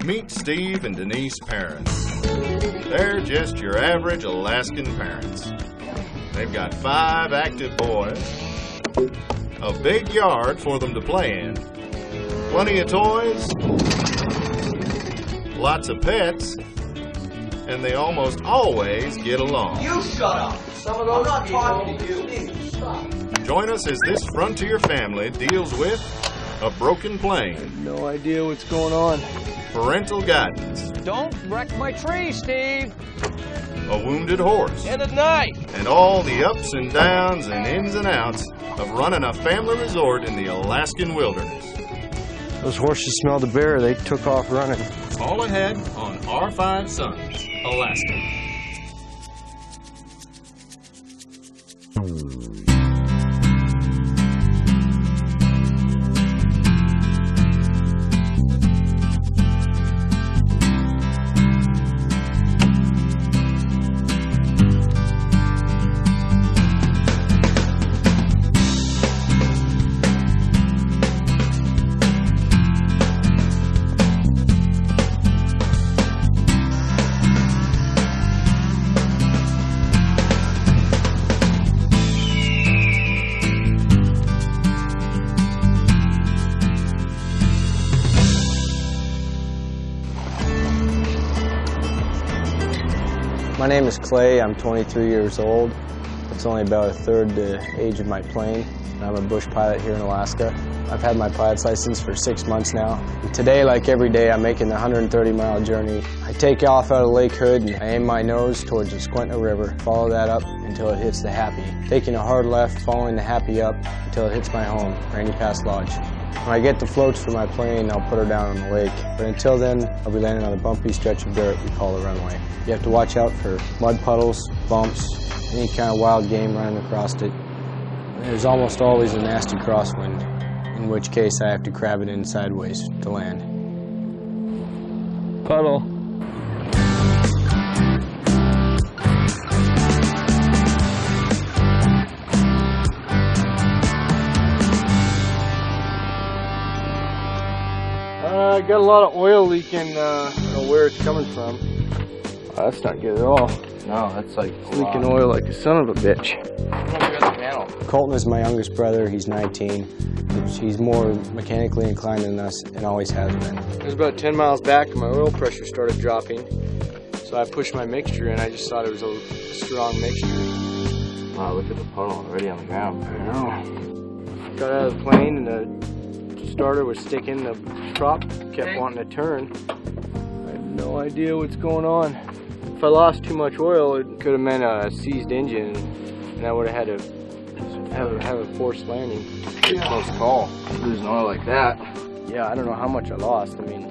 Meet Steve and Denise' parents. They're just your average Alaskan parents. They've got 5 active boys, a big yard for them to play in, plenty of toys, lots of pets, and they almost always get along. You shut up! I'm not talking to you. Stop. Join us as this Frontier family deals with a broken plane. I have no idea what's going on. Parental guidance. Don't wreck my tree, Steve. A wounded horse. And a knife. And all the ups and downs and ins and outs of running a family resort in the Alaskan wilderness. Those horses smelled a bear. They took off running. All ahead on Our 5 Sons, Alaska. My name is Clay. I'm 23 years old. It's only about a third the age of my plane. I'm a bush pilot here in Alaska. I've had my pilot's license for 6 months now. And today, like every day, I'm making the 130-mile journey. I take off out of Lake Hood and I aim my nose towards the Squinta River, follow that up until it hits the Happy. Taking a hard left, following the Happy up until it hits my home, Rainy Pass Lodge. When I get the floats for my plane, I'll put her down on the lake. But until then, I'll be landing on a bumpy stretch of dirt we call the runway. You have to watch out for mud puddles, bumps, any kind of wild game running across it. There's almost always a nasty crosswind, in which case I have to crab it in sideways to land. Puddle. I got a lot of oil leaking. I don't know where it's coming from. Oh, that's not good at all. No, that's like leaking oil like a son of a bitch. Colton is my youngest brother. He's 19. He's more mechanically inclined than us and always has been. It was about 10 miles back and my oil pressure started dropping. So I pushed my mixture and I just thought it was a strong mixture. Wow, look at the puddle already on the ground. I know. Got out of the plane and the starter was sticking. The prop kept wanting to turn. I have no idea what's going on. If I lost too much oil, it could have meant a seized engine, and I would have had to have a forced landing. Pretty close call. Losing oil like that. Yeah, I don't know how much I lost. I mean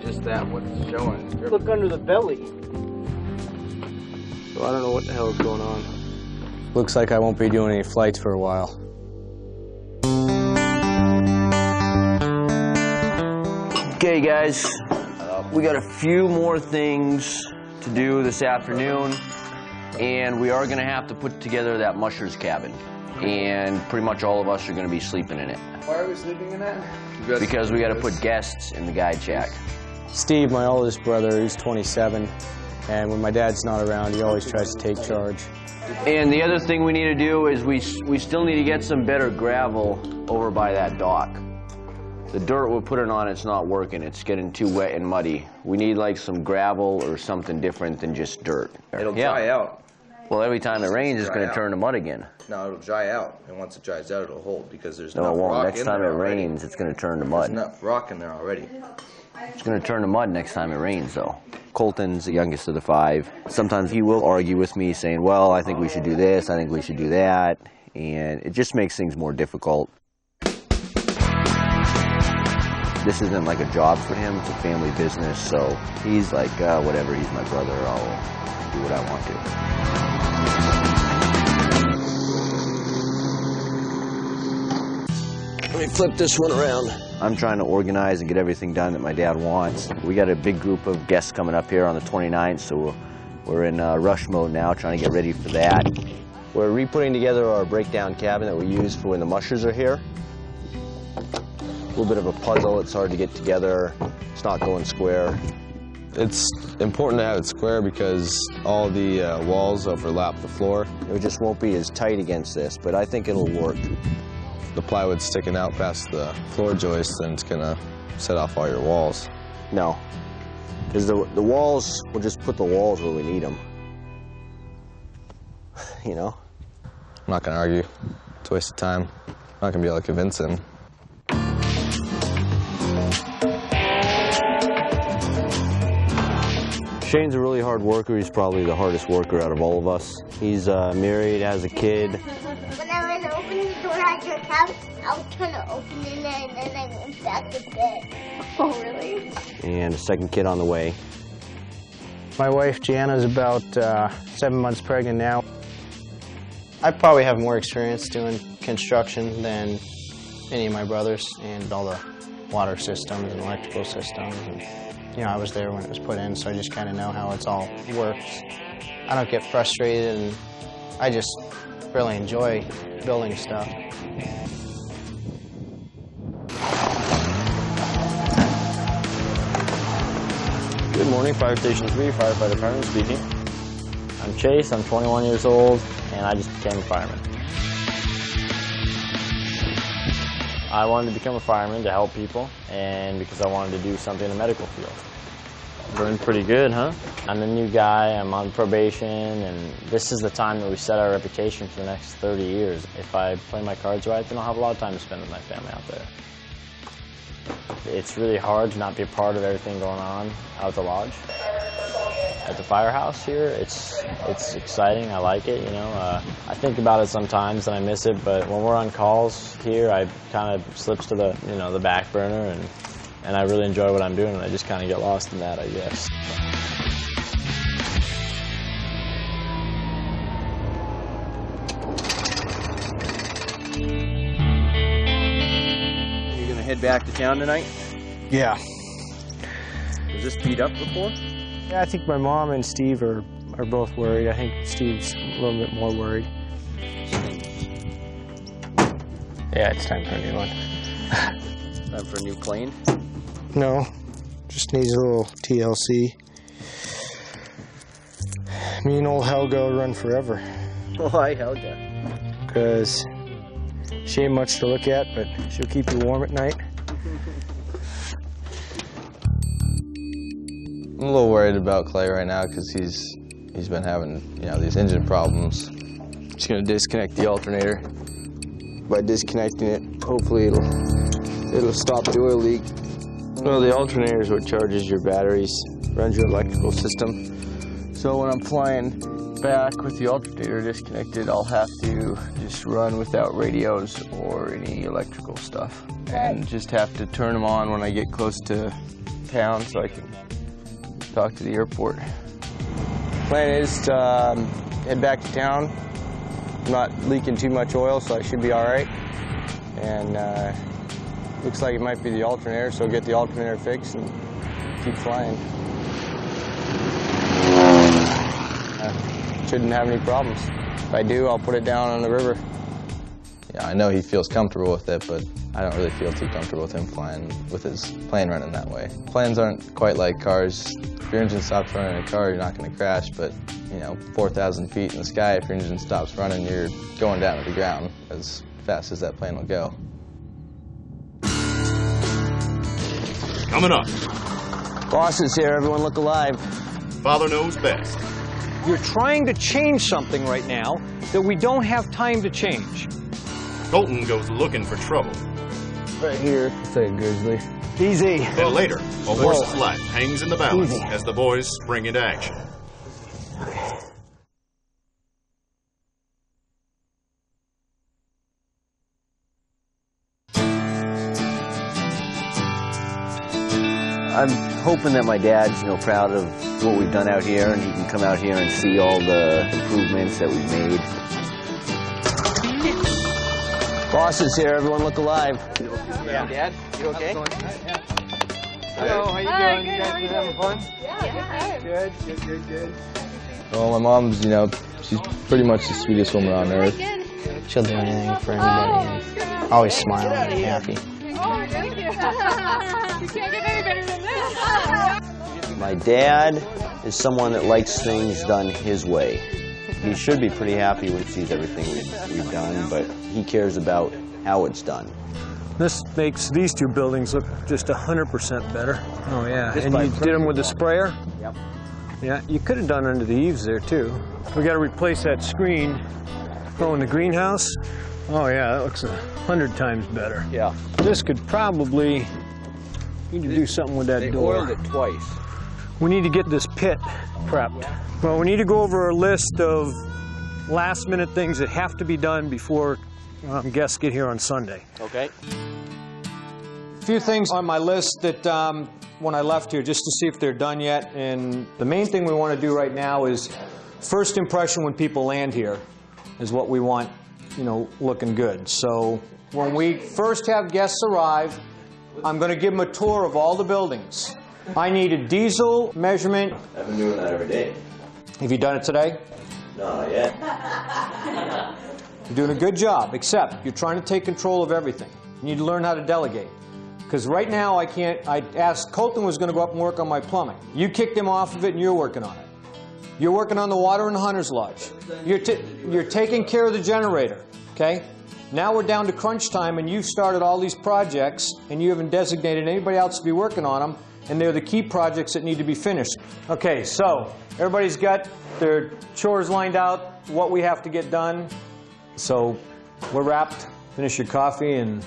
just that, what's showing. Look under the belly. So I don't know what the hell is going on. Looks like I won't be doing any flights for a while. Okay guys, we got a few more things to do this afternoon, and we are going to have to put together that musher's cabin, and pretty much all of us are going to be sleeping in it. Why are we sleeping in that? Because we got to put guests in the guide shack. Steve, my oldest brother, he's 27, and when my dad's not around, he always tries to take charge. And the other thing we need to do is we still need to get some better gravel over by that dock. The dirt we're putting on it's not working. It's getting too wet and muddy. We need like some gravel or something different than just dirt. It'll dry out. Well, every time it rains, it's going to turn to mud again. No, it'll dry out, and once it dries out, it'll hold because there's enough No, it won't. rock Next in time there it already. rains, it's going to turn to mud. There's enough rock in there already. It's going to turn to mud next time it rains, though. Colton's the youngest of the 5. Sometimes he will argue with me saying, well, I think we should do this, I think we should do that, and it just makes things more difficult. This isn't like a job for him, it's a family business, so he's like, whatever, he's my brother, I'll do what I want to. Let me flip this one around. I'm trying to organize and get everything done that my dad wants. We got a big group of guests coming up here on the 29th, so we're in rush mode now, trying to get ready for that. We're re-putting together our breakdown cabin that we use for when the mushers are here. A little bit of a puzzle, it's hard to get together. it's not going square. It's important to have it square because all the walls overlap the floor. It just won't be as tight against this, but I think it'll work. The plywood's sticking out past the floor joist, then it's gonna set off all your walls. No, because the walls, we'll just put the walls where we need them. You know? I'm not gonna argue. It's a waste of time. I'm not gonna be able to convince him. Shane's a really hard worker. He's probably the hardest worker out of all of us. He's married, has a kid. When I went to open the door at your house, I was trying to open it and then I went back to bed. Oh, really? And a second kid on the way. My wife, Gianna's about 7 months pregnant now. I probably have more experience doing construction than any of my brothers and all the water systems and electrical systems. And, you know, I was there when it was put in, so I just kind of know how it's all works. I don't get frustrated, and I just really enjoy building stuff. Good morning, Fire Station 3, firefighter fireman speaking. I'm Chase, I'm 21 years old, and I just became a fireman. I wanted to become a fireman to help people, and because I wanted to do something in the medical field. Doing pretty good, huh? I'm a new guy, I'm on probation, and this is the time that we set our reputation for the next 30 years. If I play my cards right, then I'll have a lot of time to spend with my family out there. It's really hard to not be a part of everything going on out at the lodge. At the firehouse here, it's exciting. I like it, you know. I think about it sometimes and I miss it, but when we're on calls here, I kind of slips to the, you know, the back burner, and I really enjoy what I'm doing, and I just kind of get lost in that, I guess. You're gonna head back to town tonight? Yeah. Was this beat up before? Yeah, I think my mom and Steve are both worried. I think Steve's a little bit more worried. Yeah, it's time for a new one. Time for a new plane? No, just needs a little TLC. Me and old Helga will run forever. Why Helga? Because she ain't much to look at, but she'll keep you warm at night. I'm a little worried about Clay right now because he's been having, you know, these engine problems. Just gonna disconnect the alternator. By disconnecting it, hopefully it'll stop the oil leak. Well, the alternator is what charges your batteries, runs your electrical system. So when I'm flying back with the alternator disconnected, I'll have to just run without radios or any electrical stuff, and just have to turn them on when I get close to town so I can talk to the airport. Plan is to head back to town. I'm not leaking too much oil, so I should be all right. And looks like it might be the alternator, so get the alternator fixed and keep flying. Shouldn't have any problems. If I do, I'll put it down on the river. Yeah, I know he feels comfortable with it, but I don't really feel too comfortable with him flying with his plane running that way. Planes aren't quite like cars. If your engine stops running in a car, you're not going to crash, but you know, 4,000 feet in the sky, if your engine stops running, you're going down to the ground as fast as that plane will go. Coming up, Boss is here, everyone look alive. Father Knows Best. You're trying to change something right now that we don't have time to change. Colton goes looking for trouble. Right here, say Grizzly. Easy. But later, a horse's life hangs in the balance as the boys spring into action. I'm hoping that my dad's, you know, proud of what we've done out here, and he can come out here and see all the improvements that we've made. Boss is here, everyone look alive. Yeah. Dad, you okay? Hello, how you doing? You guys been having fun? Yeah. Good. Well, my mom's, you know, she's pretty much the sweetest woman on earth. She'll do anything for anybody and always smiling and happy. Oh, thank you. You can't get any better than this. My dad is someone that likes things done his way. He should be pretty happy when he sees everything we've done, but he cares about how it's done. This makes these two buildings look just 100% better. Oh yeah, Just and by you did them with the sprayer? Yep. Yeah, you could have done under the eaves there too. We got to replace that screen. Oh, in the greenhouse? Oh yeah, that looks 100 times better. Yeah. This could probably, need to do something with that They door. oiled it twice. We need to get this pit prepped. Well, we need to go over a list of last-minute things that have to be done before guests get here on Sunday. Okay. A few things on my list that when I left here, just to see if they're done yet. And the main thing we want to do right now is first impression when people land here is what we want, you know, looking good. So when we first have guests arrive, I'm going to give them a tour of all the buildings. I need a diesel measurement. I've been doing that every day. Have you done it today? No, not yet. You're doing a good job, except you're trying to take control of everything. You need to learn how to delegate. Because right now I can't, I asked, Colton was going to go up and work on my plumbing. You kicked him off of it and you're working on it. You're working on the water in the Hunter's Lodge. You're taking care of the generator, okay? Now we're down to crunch time and you've started all these projects and you haven't designated anybody else to be working on them, and they're the key projects that need to be finished. Okay, so everybody's got their chores lined out, what we have to get done. So we're wrapped, finish your coffee, and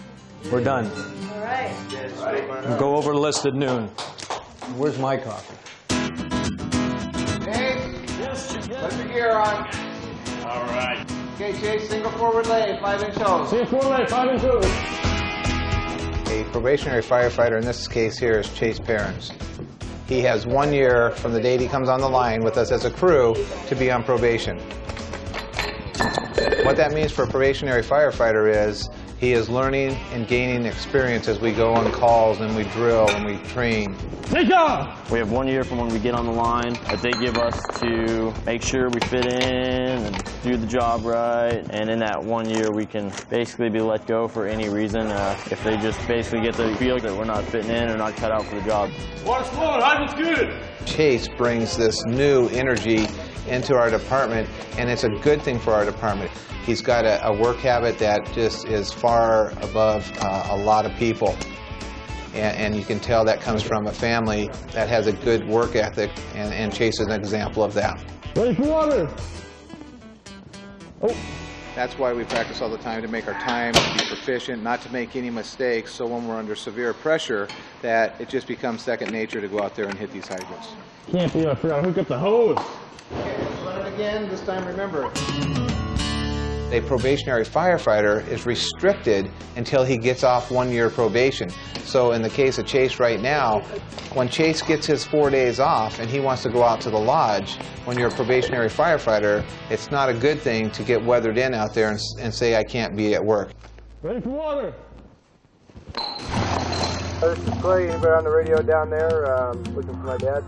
we're done. All right. We'll go over the list at noon. Where's my coffee? Chase, put your gear on. All right. Okay, Chase, single forward lay, 5-inch hose. Single forward lay, 5-inch hose. A probationary firefighter in this case here is Chase Perrins. He has 1 year from the date he comes on the line with us as a crew to be on probation. What that means for a probationary firefighter is he is learning and gaining experience as we go on calls and we drill and we train. Take off! We have 1 year from when we get on the line that they give us to make sure we fit in and do the job right. And in that 1 year, we can basically be let go for any reason if they just basically get the feel that we're not fitting in or not cut out for the job. Water's flowing, hydrant's good. Chase brings this new energy into our department, and it's a good thing for our department. He's got a work habit that just is far above a lot of people. And you can tell that comes from a family that has a good work ethic, and Chase is an example of that. Ready for water. Oh. That's why we practice all the time, to make our time, to be proficient, not to make any mistakes, so when we're under severe pressure, that it just becomes second nature to go out there and hit these hydrants. Can't be, I forgot to hook up the hose. Okay, let's run it again, this time remember. A probationary firefighter is restricted until he gets off 1 year probation. So in the case of Chase right now, when Chase gets his 4 days off and he wants to go out to the lodge, when you're a probationary firefighter, it's not a good thing to get weathered in out there and say, I can't be at work. Ready for water. This is Clay. Anybody on the radio down there looking for my dad?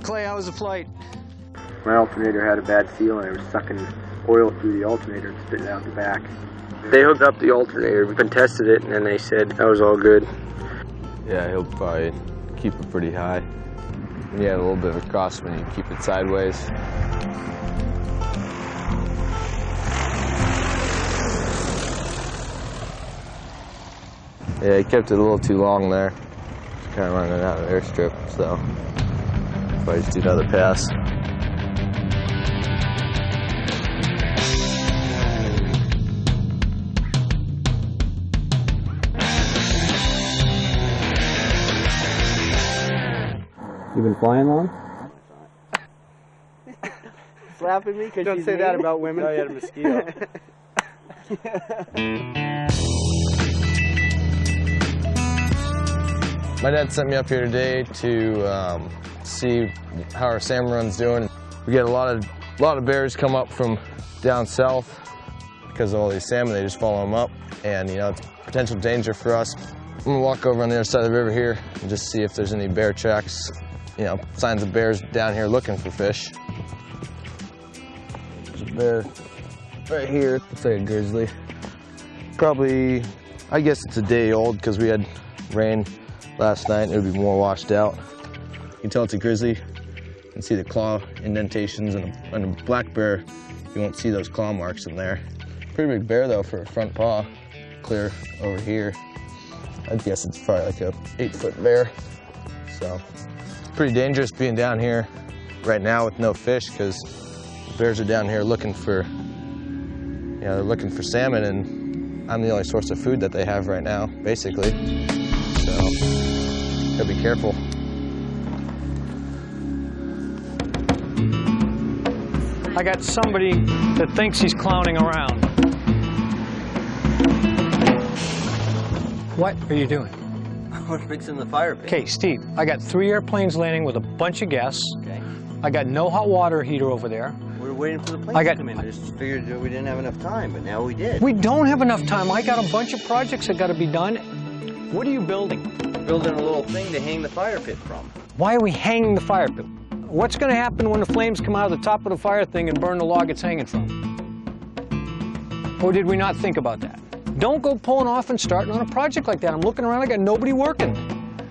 Clay, how was the flight? My alternator had a bad seal and I was sucking oil through the alternator and spitting it out the back. They hooked up the alternator and tested it, and then they said that was all good. Yeah, he'll probably keep it pretty high. You have a little bit of a cross when you keep it sideways. Yeah, he kept it a little too long there. Just kind of running out of airstrip, so probably just do another pass. You been flying long? Slapping me because Don't say that about women. No, you had a mosquito. My dad sent me up here today to see how our salmon run's doing. We get a lot of bears come up from down south because of all these salmon. They just follow them up, and you know it's a potential danger for us. I'm gonna walk over on the other side of the river here and just see if there's any bear tracks, you know, signs of bears down here looking for fish. There's a bear right here. Looks like a grizzly. Probably, I guess it's a day old because we had rain last night. It would be more washed out. You can tell it's a grizzly. You can see the claw indentations, and a black bear, you won't see those claw marks in there. Pretty big bear though for a front paw, clear over here. I'd guess it's probably like a 8-foot bear. So it's pretty dangerous being down here right now with no fish, because bears are down here looking for, they're looking for salmon, and I'm the only source of food that they have right now, basically. So gotta be careful. I got somebody that thinks he's clowning around. What are you doing? We're fixing the fire pit. Okay, Steve, I got 3 airplanes landing with a bunch of guests. Okay. I got no hot water heater over there. We're waiting for the plane to come in. I just figured that we didn't have enough time, but now we did. We don't have enough time. I got a bunch of projects that got to be done. What are you building? Building a little thing to hang the fire pit from. Why are we hanging the fire pit? What's going to happen when the flames come out of the top of the fire thing and burn the log it's hanging from? Or did we not think about that? Don't go pulling off and starting on a project like that. I'm looking around, I got nobody working.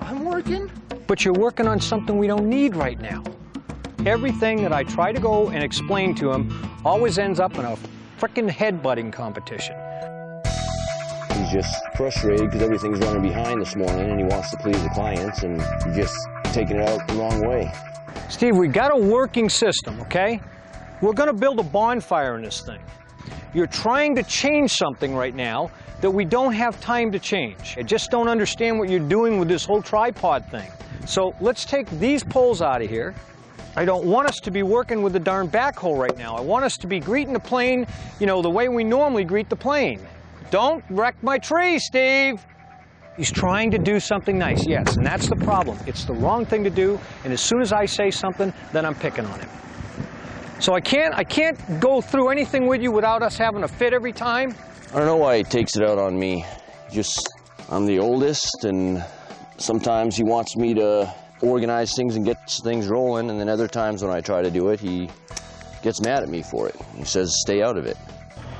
I'm working? But you're working on something we don't need right now. Everything that I try to go and explain to him always ends up in a frickin' headbutting competition. He's just frustrated because everything's running behind this morning and he wants to please the clients, and he's just taking it out the wrong way. Steve, we got a working system, okay? We're gonna build a bonfire in this thing. You're trying to change something right now that we don't have time to change. I just don't understand what you're doing with this whole tripod thing. So let's take these poles out of here. I don't want us to be working with the darn backhoe right now. I want us to be greeting the plane, the way we normally greet the plane. Don't wreck my tree, Steve! He's trying to do something nice, yes, and that's the problem. It's the wrong thing to do, and as soon as I say something, then I'm picking on him. So I can't go through anything with you without us having a fit every time. I don't know why he takes it out on me. I'm the oldest, and sometimes he wants me to organize things and get things rolling, and then other times when I try to do it, he gets mad at me for it. He says, stay out of it.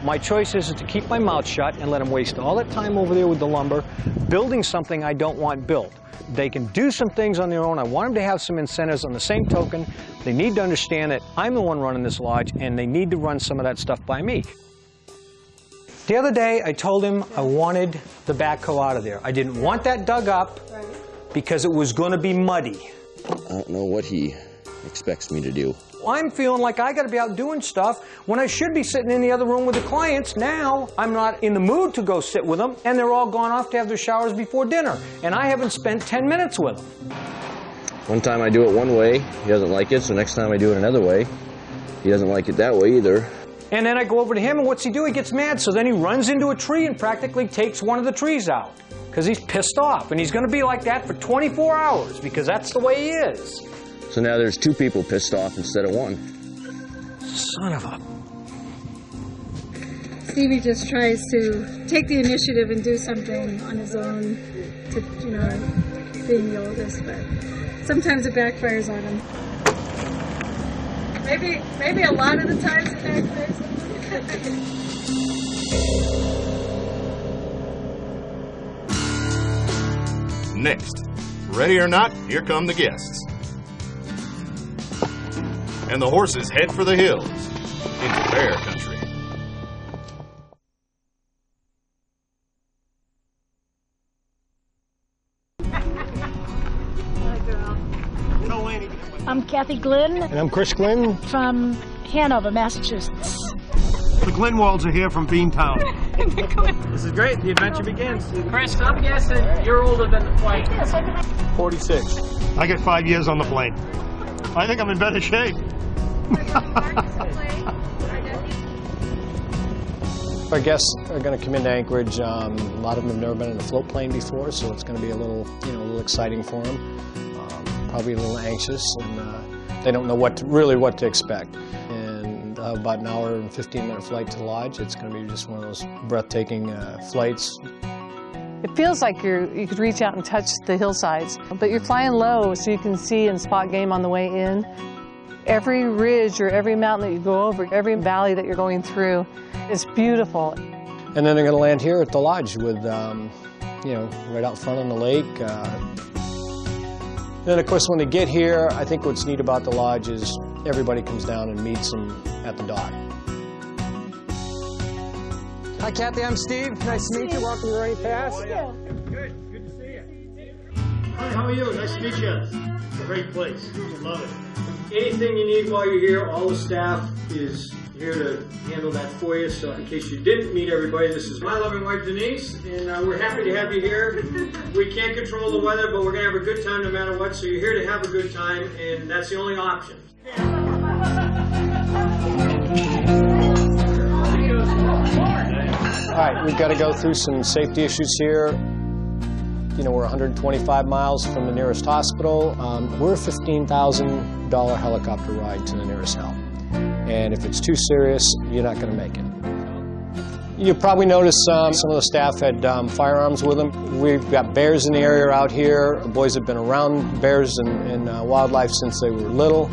My choice is to keep my mouth shut and let him waste all that time over there with the lumber, building something I don't want built. They can do some things on their own. I want them to have some incentives. On the same token, they need to understand that I'm the one running this lodge, and they need to run some of that stuff by me. The other day, I told him I wanted the backhoe out of there. I didn't want that dug up because it was going to be muddy. I don't know what he expects me to do. I'm feeling like I got to be out doing stuff when I should be sitting in the other room with the clients. Now I'm not in the mood to go sit with them, and they're all gone off to have their showers before dinner, and I haven't spent 10 minutes with them. One time I do it one way, he doesn't like it, so next time I do it another way, he doesn't like it that way either. And then I go over to him, and what's he do? He gets mad, so then he runs into a tree and practically takes one of the trees out because he's pissed off, and he's going to be like that for 24 hours because that's the way he is. So now there's 2 people pissed off instead of 1. Son of a... Stevie just tries to take the initiative and do something on his own to, being the oldest, but sometimes it backfires on him. Maybe a lot of the times it backfires on him. Next, ready or not, here come the guests. And the horses head for the hills, into bear country. I'm Kathy Glynn. And I'm Chris Glynn. From Hanover, Massachusetts. The Glenwalds are here from Beantown. This is great. The adventure begins. Chris, I'm guessing you're older than the plane. 46. I got 5 years on the plane. I think I'm in better shape. Our guests are going to come into Anchorage. A lot of them have never been in a float plane before, so it's going to be a little exciting for them. Probably a little anxious, and they don't know what to expect. And about an hour and 15-minute flight to the lodge. It's going to be just one of those breathtaking flights. It feels like you could reach out and touch the hillsides, but you're flying low so you can see and spot game on the way in. Every ridge or every mountain that you go over, every valley that you're going through is beautiful. And then they're going to land here at the lodge with, right out front on the lake. Then, of course, when they get here, I think what's neat about the lodge is everybody comes down and meets them at the dock. Hi, Kathy. I'm Steve. Nice to meet you. Welcome to Rainy Pass. Good. Good to see you. Hi, how are you? Nice to meet you. It's a great place. I love it. Anything you need while you're here, all the staff is here to handle that for you. So in case you didn't meet everybody, this is my loving wife, Denise, and we're happy to have you here. We can't control the weather, but we're going to have a good time no matter what. So you're here to have a good time, and that's the only option. All right, we've got to go through some safety issues here. You know, we're 125 miles from the nearest hospital. We're a $15,000 helicopter ride to the nearest help. And if it's too serious, you're not going to make it. You probably noticed some of the staff had firearms with them. We've got bears in the area out here. The boys have been around bears and wildlife since they were little.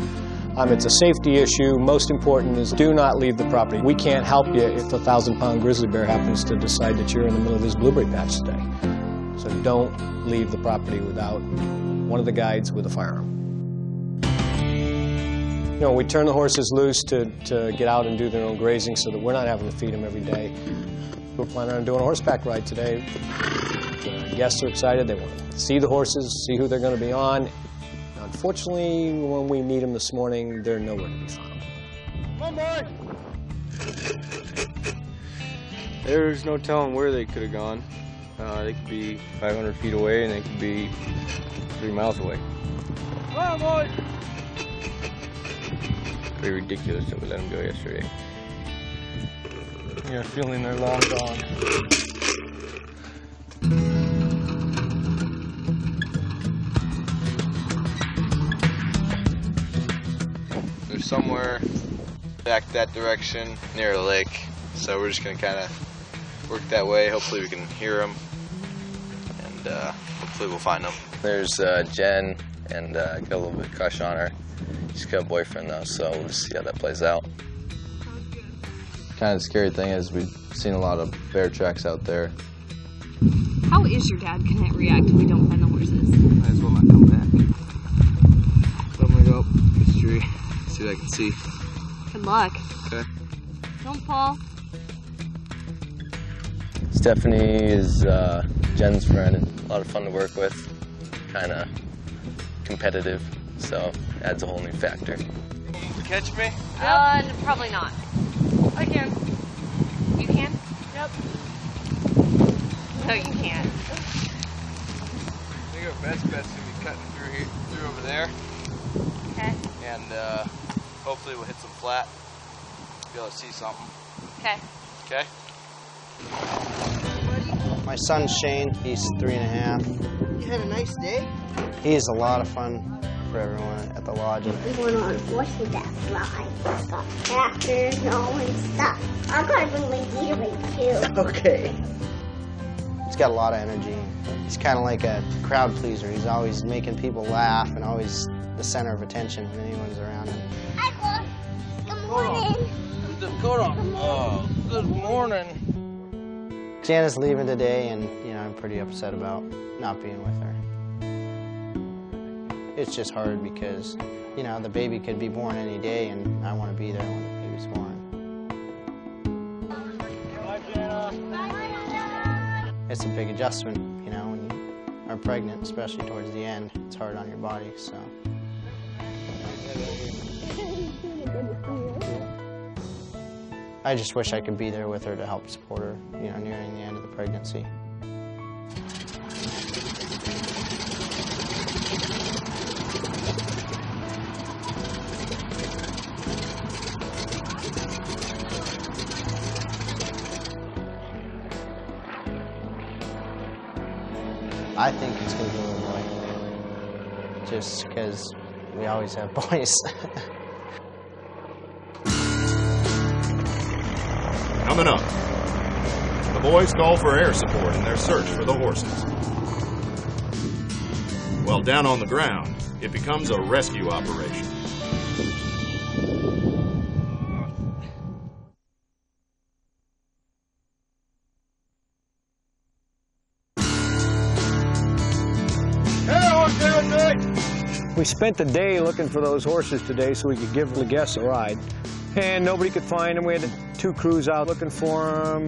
It's a safety issue. Most important is do not leave the property. We can't help you if a 1,000-pound grizzly bear happens to decide that you're in the middle of this blueberry patch today. So don't leave the property without one of the guides with a firearm. You know, we turn the horses loose to get out and do their own grazing so that we're not having to feed them every day. We're planning on doing a horseback ride today. The guests are excited. They want to see the horses, see who they're going to be on. Unfortunately, when we meet them this morning, they're nowhere to be found. Come on, There's no telling where they could have gone. They could be 500 feet away, and they could be 3 miles away. come on. Pretty ridiculous that we let them go yesterday. Yeah, feeling they're long gone. They're somewhere back that direction near a lake, so we're just gonna kind of work that way. Hopefully we can hear them, and hopefully we'll find them. There's Jen, and got a little bit of crush on her. She's got a boyfriend though, so we'll just see how that plays out. Kind of the scary thing is we've seen a lot of bear tracks out there. How is your dad gonna react if we don't find the horses? Might as well not come back. So I'm gonna go up this tree, see what I can see. Good luck. Okay. Don't fall. Stephanie is Jen's friend, and a lot of fun to work with. Kind of competitive, so adds a whole new factor. Catch me? Probably not. I can. You can? Yep. No, you can't. I think our best bet's gonna be cutting through over there. Okay. And hopefully we'll hit some flat. Be able to see something. Okay. Okay? My son's Shane. He's 3.5. You had a nice day? He is a lot of fun for everyone at the lodge. We went on horseback ride. Got tractors and stuff. I'm gonna bring my Gatorade too. Okay. He's got a lot of energy. He's kind of like a crowd pleaser. He's always making people laugh and always the center of attention when anyone's around him. Hi, Bob. Good morning. Oh, good morning. Jana's leaving today, and I'm pretty upset about not being with her. It's just hard because, the baby could be born any day, and I want to be there when the baby's born. Bye, Jana. It's a big adjustment, when you are pregnant, especially towards the end. It's hard on your body, so. I just wish I could be there with her to help support her, nearing the end of the pregnancy. I think it's going to be a little boy, just because we always have boys. Coming up, the boys call for air support in their search for the horses. Well, down on the ground, it becomes a rescue operation. Hey, horse, We spent the day looking for those horses today so we could give the guests a ride. And nobody could find them. We had 2 crews out looking for them.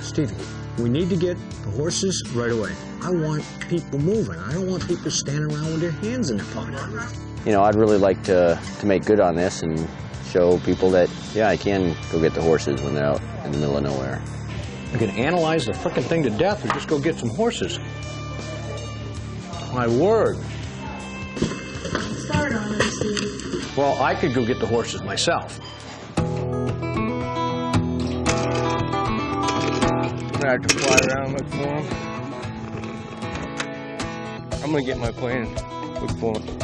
Stevie, we need to get the horses right away. I want people moving. I don't want people standing around with their hands in their pockets. You know, I'd really like to make good on this and show people that, yeah, I can go get the horses when they're out in the middle of nowhere. I can analyze the frickin' thing to death or just go get some horses. My word. Start on it, Steve. Well, I could go get the horses myself. I have to fly around and look for them. I'm gonna get my plane and look for them.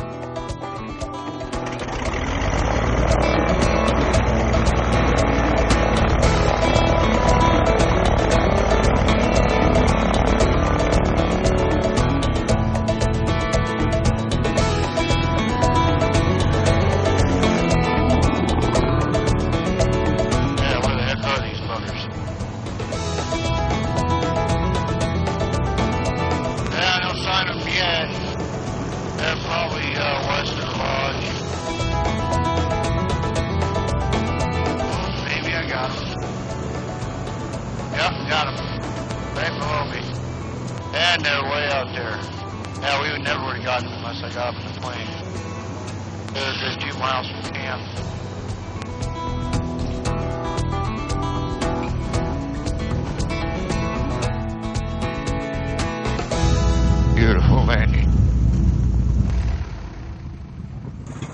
Beautiful landing.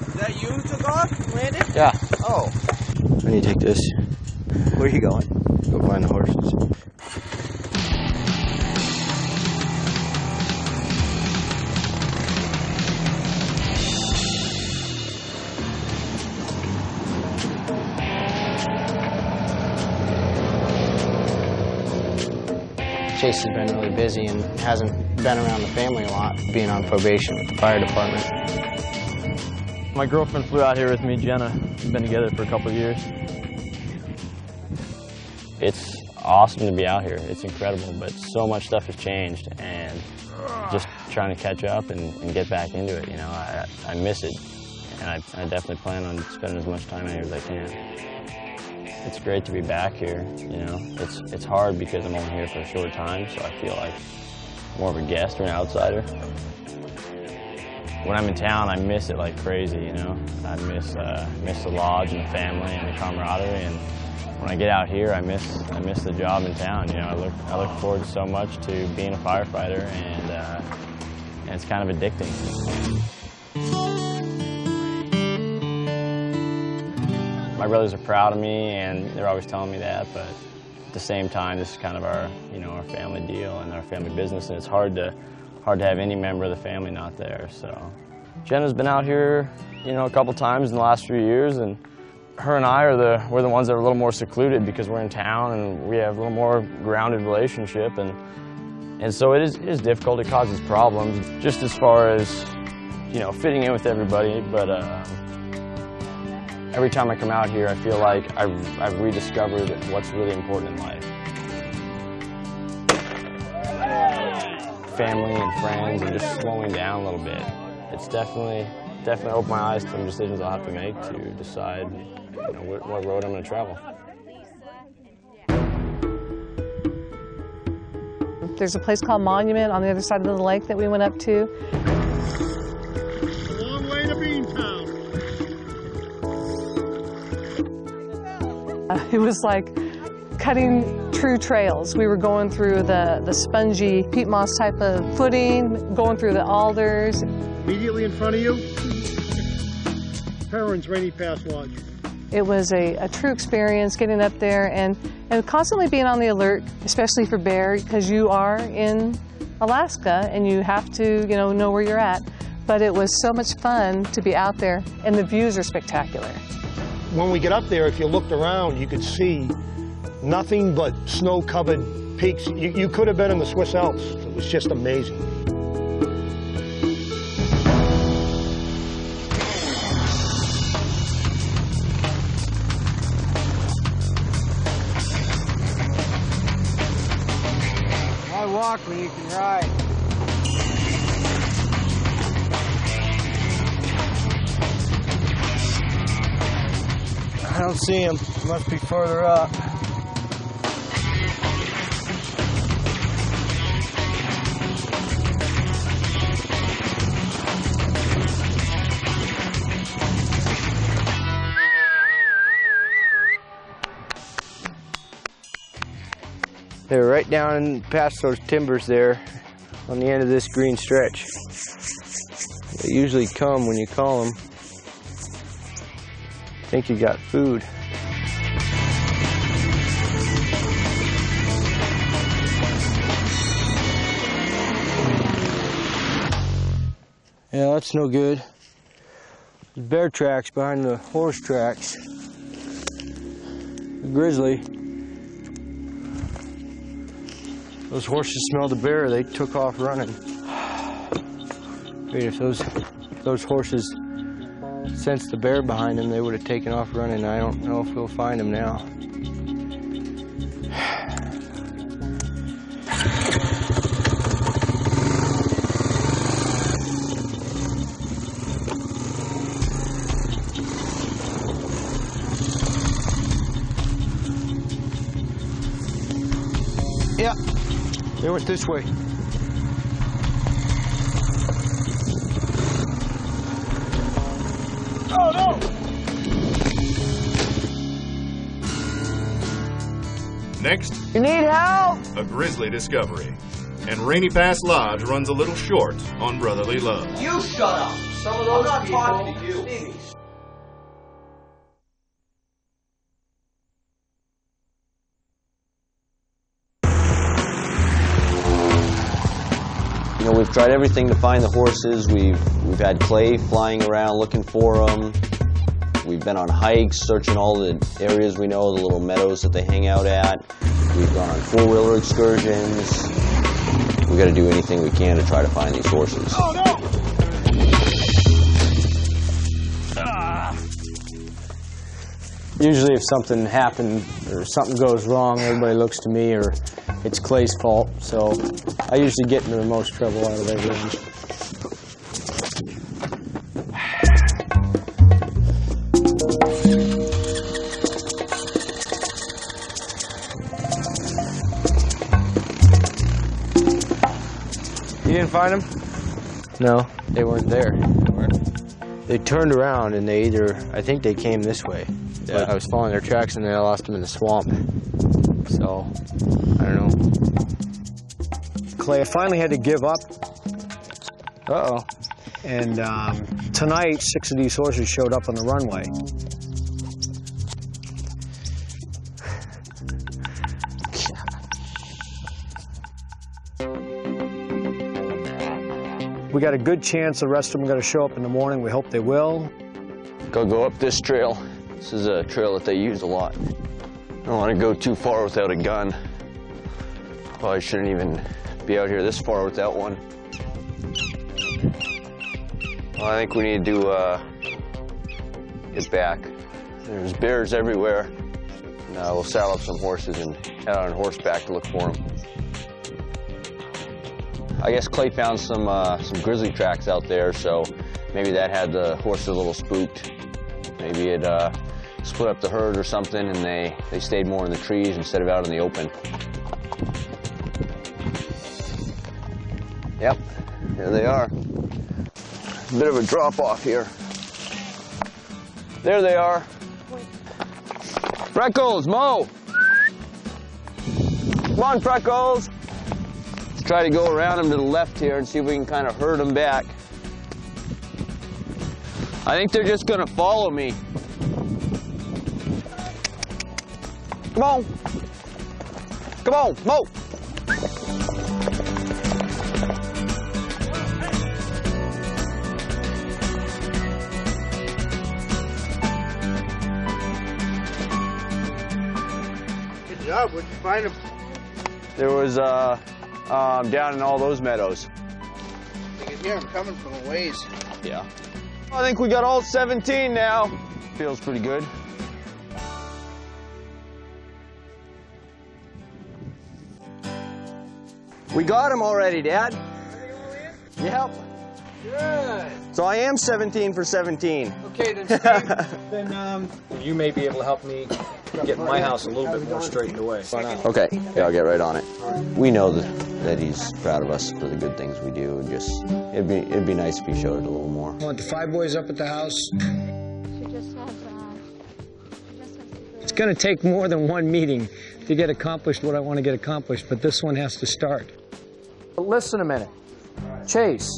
Is that you who took off, landed? Yeah. Oh. When you take this, where are you going? Go find the horses. Chase has been really busy and hasn't been around the family a lot, being on probation with the fire department. My girlfriend flew out here with me, Jenna. We've been together for a couple of years. It's awesome to be out here. It's incredible, but so much stuff has changed, and just trying to catch up and get back into it, you know, I miss it, and I definitely plan on spending as much time here as I can. It's great to be back here, you know. It's hard because I'm only here for a short time, so I feel like more of a guest or an outsider. When I'm in town, I miss it like crazy, you know. I miss the lodge and the family and the camaraderie, and when I get out here, I miss the job in town. You know, I look forward so much to being a firefighter, and it's kind of addicting. My brothers are proud of me, and they're always telling me that, but at the same time, this is kind of our, you know, our family deal and our family business, and it's hard to have any member of the family not there. So Jenna's been out here, you know, a couple times in the last few years, and her and I we're the ones that are a little more secluded because we're in town and we have a little more grounded relationship, and so it is difficult. It causes problems just as far as, you know, fitting in with everybody, but every time I come out here, I feel like I've rediscovered what's really important in life. Family and friends and just slowing down a little bit. It's definitely opened my eyes to some decisions I'll have to make to decide, you know, what road I'm going to travel. There's a place called Monument on the other side of the lake that we went up to. A long way to Beantown. It was like cutting true trails. We were going through the spongy peat moss type of footing, going through the alders. Immediately in front of you, Perrin's Rainy Pass Lodge. It was a true experience getting up there and constantly being on the alert, especially for bear, because you are in Alaska and you have to, you know where you're at. But it was so much fun to be out there, and the views are spectacular. When we get up there, if you looked around, you could see nothing but snow-covered peaks. You could have been in the Swiss Alps. It was just amazing. Why walk when you can ride? don't see him. Must be further up. They're right down past those timbers there on the end of this green stretch. They usually come when you call them. Think you got food. Yeah, that's no good. There's bear tracks behind the horse tracks. The Grizzly. Those horses smelled the bear, they took off running. Wait, if those horses sensed the bear behind them, they would have taken off running. I don't know if we'll find them now. Yeah, they went this way. Oh no! Next, you need help? A grizzly discovery. And Rainy Pass Lodge runs a little short on brotherly love. You shut up! Some of those I'm not talking to you. You know, we've tried everything to find the horses. We've had Clay flying around looking for them. We've been on hikes, searching all the areas we know, the little meadows that they hang out at. We've gone on four-wheeler excursions. We've got to do anything we can to try to find these horses. Oh no! Usually if something happened or something goes wrong, everybody looks to me or it's Clay's fault. So I usually get into the most trouble out of everyone. You didn't find them? No, they weren't there. They turned around and they I think they came this way. Yeah. But I was following their tracks and then I lost them in the swamp. So, I don't know. Clay, I finally had to give up. Uh-oh. And tonight, 6 of these horses showed up on the runway. We got a good chance the rest of them are going to show up in the morning. We hope they will. Go up this trail. This is a trail that they use a lot. I don't want to go too far without a gun. Probably shouldn't even be out here this far without one. Well, I think we need to get back. There's bears everywhere. Now we'll saddle up some horses and head out on horseback to look for them. I guess Clay found some grizzly tracks out there, so maybe that had the horses a little spooked. Maybe it split up the herd or something, and they stayed more in the trees instead of out in the open. Yep, here they are. A bit of a drop off here. There they are. Freckles, Mo! Come on, Freckles! Let's try to go around them to the left here and see if we can kind of herd them back. I think they're just gonna follow me. Come on. Come on, Mo. Good job, where'd you find them? There was down in all those meadows. You can hear them coming from a ways. Yeah. I think we got all 17 now. Feels pretty good. We got them already, Dad. Yep. Good. So I am 17 for 17. Okay, then Steve, then you may be able to help me get my house a little bit more straightened away. Okay, yeah, I'll get right on it. We know that he's proud of us for the good things we do, and just it'd be nice if he showed it a little more. I want the 5 boys up at the house. It's going to take more than one meeting to get accomplished what I want to get accomplished, but this one has to start. Listen a minute. Chase,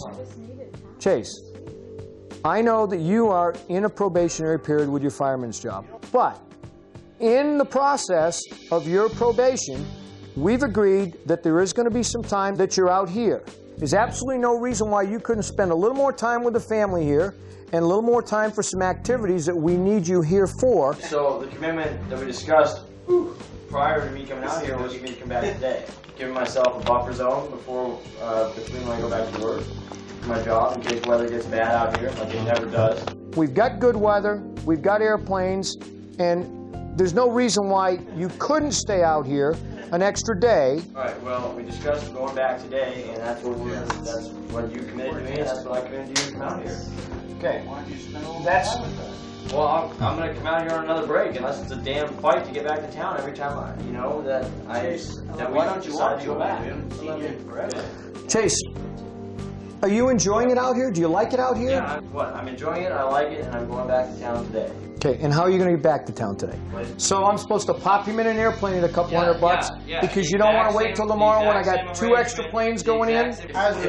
I know that you are in a probationary period with your fireman's job, but in the process of your probation, we've agreed that there is going to be some time that you're out here. There's absolutely no reason why you couldn't spend a little more time with the family here and a little more time for some activities that we need you here for. So the commitment that we discussed prior to me coming out here was for me to come back today. Giving myself a buffer zone between when I go back to work, my job, in case weather gets bad out here, like it never does. We've got good weather, we've got airplanes, and there's no reason why you couldn't stay out here an extra day. All right, well, we discussed going back today, and that's what you committed to me, and that's what I committed to you to come out here. Okay, that's... Well, I'm going to come out here on another break, unless it's a damn fight to get back to town every time why don't you decide to go back? Chase, are you enjoying it out here? Do you like it out here? Yeah, I'm enjoying it, I like it, and I'm going back to town today. Okay, and how are you going to get back to town today? So I'm supposed to pop him in an airplane at a couple $100 because you don't want to wait till tomorrow when I got 2 extra planes going in? If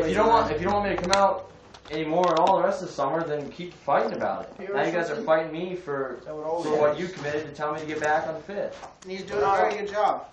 you don't want me to come out anymore and all the rest of the summer, then keep fighting about it. Now you guys are fighting me for what you committed to tell me to get back on the 5th. And he's doing a very good job.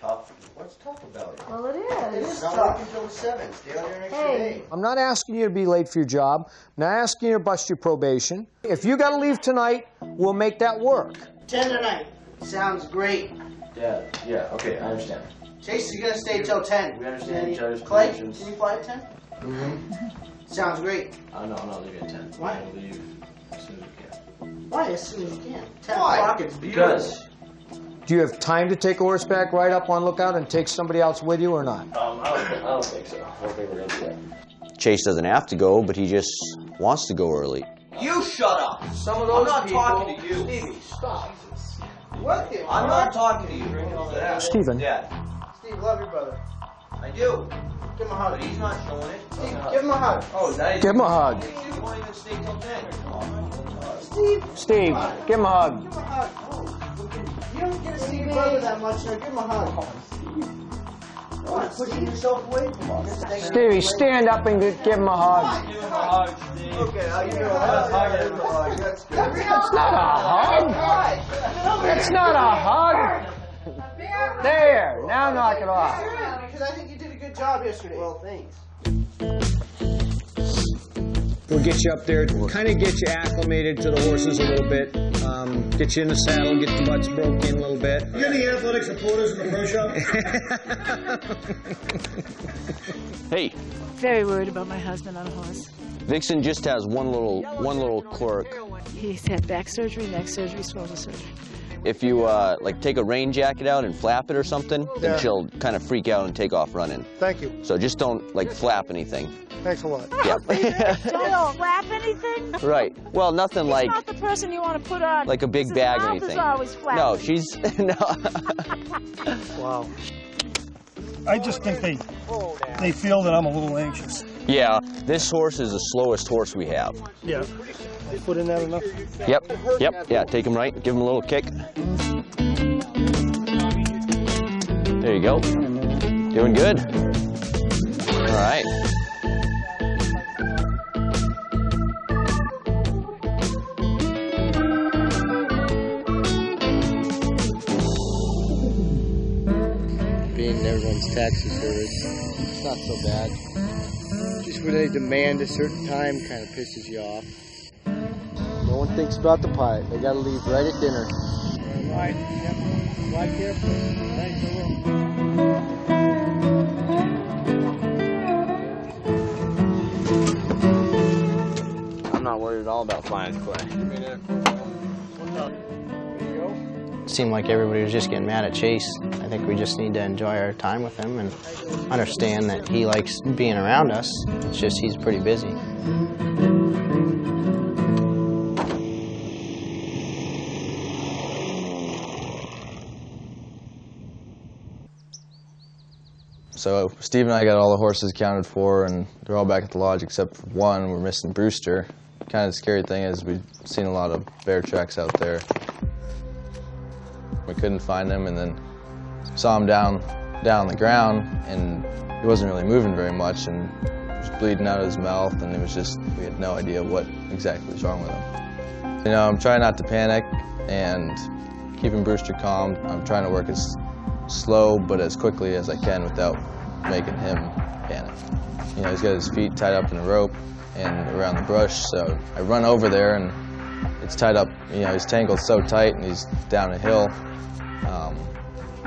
Tough. What's tough about it? Well, it is. It is Not tough. work until the 7th. Stay out here an extra day. I'm not asking you to be late for your job. I'm not asking you to bust your probation. If you got to leave tonight, we'll make that work. 10 tonight. Sounds great. Dad, yeah, okay, I understand. Chase is going to stay till 10. We understand each other's Clay, positions. can you fly at 10? Mm-hmm. Sounds great. No, I'm not leaving at 10. Why? I'll leave as soon as we can. Why? As soon as you can. 10 o'clock, it's beautiful. Because Do you have time to take a horseback ride up on Lookout and take somebody else with you or not? I don't think so. I don't think we're going to do that. Chase doesn't have to go, but he just wants to go early. You shut up. Some of those I'm not people... talking to you. Stevie, stop. What the I'm not talking to you. Stephen. Dad. Steve, love your brother. I do. Give him a hug. But he's not showing it. Steve, give him a hug. Oh, that Give him a hug. You won't even stay till 10. Steve, give him a hug. Give him a hug. You don't get to see your brother that much, so give him a hug. What? Pushing yourself away from us. Stevie, stand up and give him a hug. Give him a hug, Steve. Okay, I'll give you a hug. That's good. That's not a hug. That's not a hug. There, now knock it off. Because I think you did a good job yesterday. Well, thanks. We'll get you up there, kind of get you acclimated to the horses a little bit, get you in the saddle, get the butts broke in a little bit. You got any athletic supporters in the pro shop? Hey, Very worried about my husband on a horse. Vixen just has one little quirk. He's had back surgery, neck surgery, shoulder surgery. If you like take a rain jacket out and flap it or something, then she'll kind of freak out and take off running. Thank you. So just don't like flap anything. Thanks a lot. Yep. Don't lap anything? Right. Well, nothing He's like not the person you want to put on. like a big His bag or mouth anything. is always flapping. No, she's no. Wow. I just think they feel that I'm a little anxious. Yeah, this horse is the slowest horse we have. Yeah. They put in that enough? Yep. Yeah, take him right, give him a little kick. There you go. Doing good. All right. Being everyone's taxi service, it's not so bad. Just when they demand a certain time kind of pisses you off. No one thinks about the pilot. They gotta leave right at dinner. Right. Yep. Fly carefully. Thanks, I will. I'm not worried at all about flying with Clay. There you go. It seemed like everybody was just getting mad at Chase. I think we just need to enjoy our time with him and understand that he likes being around us. It's just he's pretty busy. So Steve and I got all the horses accounted for, and they're all back at the lodge except for one. We're missing Brewster. Kind of the scary thing is we've seen a lot of bear tracks out there. We couldn't find him, and then saw him down on the ground, and he wasn't really moving very much, and he was bleeding out of his mouth, and it was just, we had no idea what exactly was wrong with him. You know, I'm trying not to panic and keeping Brewster calm. I'm trying to work as slow but as quickly as I can without making him panic. You know, he's got his feet tied up in a rope and around the brush, so I run over there and it's tied up, you know, he's tangled so tight and he's down a hill.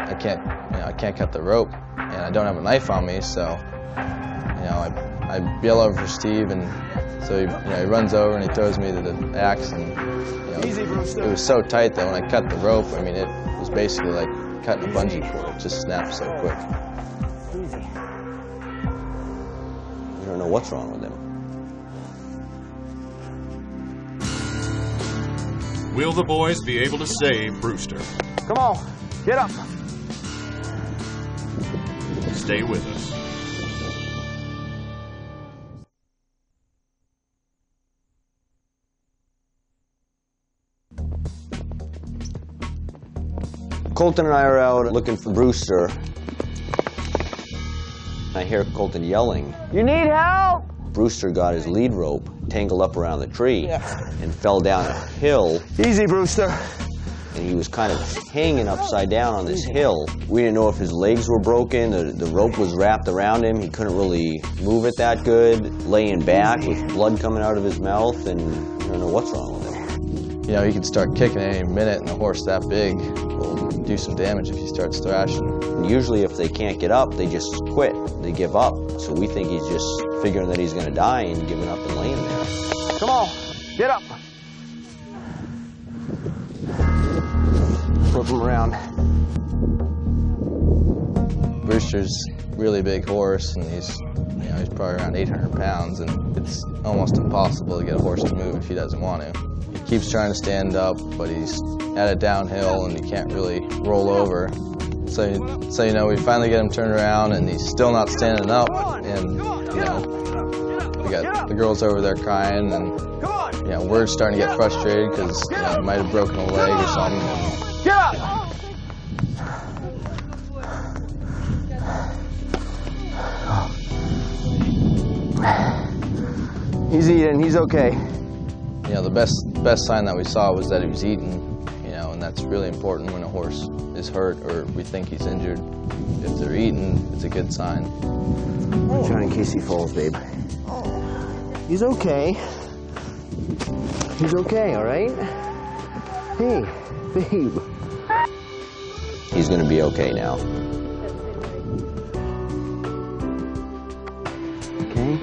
I can't cut the rope, and I don't have a knife on me, so you know, I yell over for Steve, and so he runs over and he throws me the axe, and you know, it was so tight that when I cut the rope, I mean, it was basically like cutting a bungee cord. It just snapped so quick. Easy. I don't know what's wrong with him. Will the boys be able to save Brewster? Come on, get up. Stay with us. Colton and I are out looking for Brewster. I hear Colton yelling. You need help? Brewster got his lead rope tangled up around the tree and fell down a hill. Easy, Brewster. And he was kind of hanging upside down on this hill. We didn't know if his legs were broken, the rope was wrapped around him, he couldn't really move it that good, laying back with blood coming out of his mouth, and I don't know what's wrong with him. You know, he could start kicking at any minute, and a horse that big will do some damage if he starts thrashing. And usually if they can't get up, they just quit, they give up. So we think he's just figuring that he's gonna die and giving up and laying there. Come on, get up. Flip him around. Brewster's a really big horse, and he's probably around 800 pounds, and it's almost impossible to get a horse to move if he doesn't want to. He keeps trying to stand up, but he's at a downhill, and he can't really roll over. So you know, we finally get him turned around, and he's still not standing up, and you know, we got the girls over there crying, and you know, we're starting to get frustrated because you know, he might have broken a leg or something. Get up! He's eating, he's okay. You know, the best sign that we saw was that he was eating, you know, and that's really important when a horse is hurt or we think he's injured. If they're eating, it's a good sign. I'm trying in case he falls, babe. He's okay. He's okay, all right? Hey, babe. He's gonna be okay now. Okay?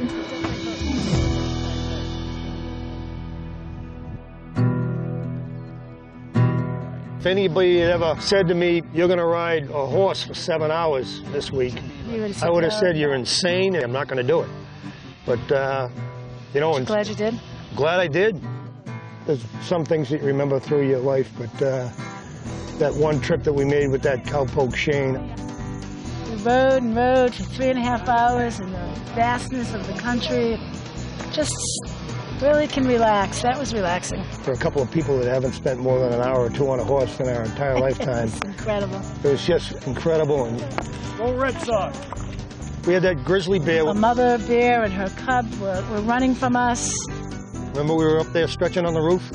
If anybody had ever said to me, you're going to ride a horse for 7 hours this week, I would have said, you're insane, and I'm not going to do it. But, you know... Glad you did? Glad I did. There's some things that you remember through your life, but that one trip that we made with that cowpoke Shane. We rode and rode for 3.5 hours in the vastness of the country. Just really can relax. That was relaxing. For a couple of people that haven't spent more than an hour or two on a horse in our entire lifetime. It's incredible. It was just incredible. And Go Red Sox. We had that grizzly bear. A mother bear and her cub were running from us. Remember we were up there stretching on the roof?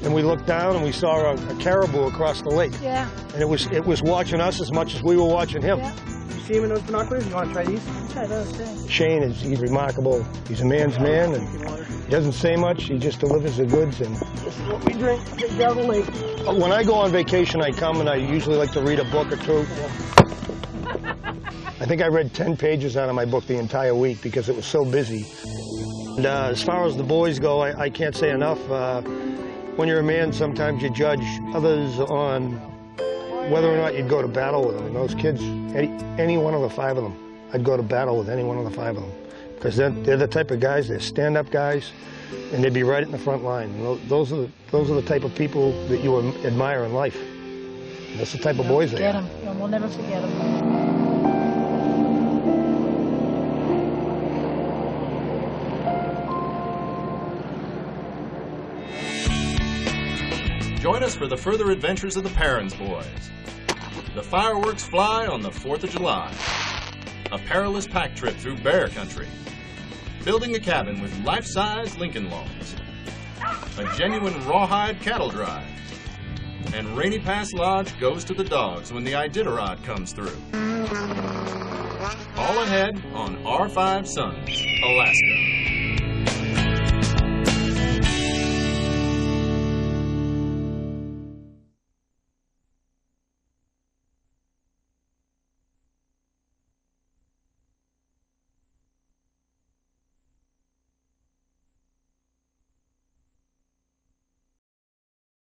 And we looked down and we saw a caribou across the lake. Yeah. And it was watching us as much as we were watching him. Yeah. You see him in those binoculars? You want to try these? Try those too. Shane he's remarkable. He's a man's man, and he doesn't say much. He just delivers the goods. And this is what we drink. Take down the lake. When I go on vacation, I come and I usually like to read a book or two. I think I read 10 pages out of my book the entire week because it was so busy. And, as far as the boys go, I can't say enough. When you're a man, sometimes you judge others on whether or not you'd go to battle with them. And those kids, any one of the 5 of them, I'd go to battle with any one of the 5 of them. Because they're the type of guys, they're stand-up guys, and they'd be right in the front line. Those are the type of people that you admire in life. That's the type of boys they are. We'll never forget them. Join us for the further adventures of the Perrins boys. The fireworks fly on the 4th of July. A perilous pack trip through bear country. Building a cabin with life-size Lincoln Logs. A genuine rawhide cattle drive. And Rainy Pass Lodge goes to the dogs when the Iditarod comes through. All ahead on R5 Sons, Alaska.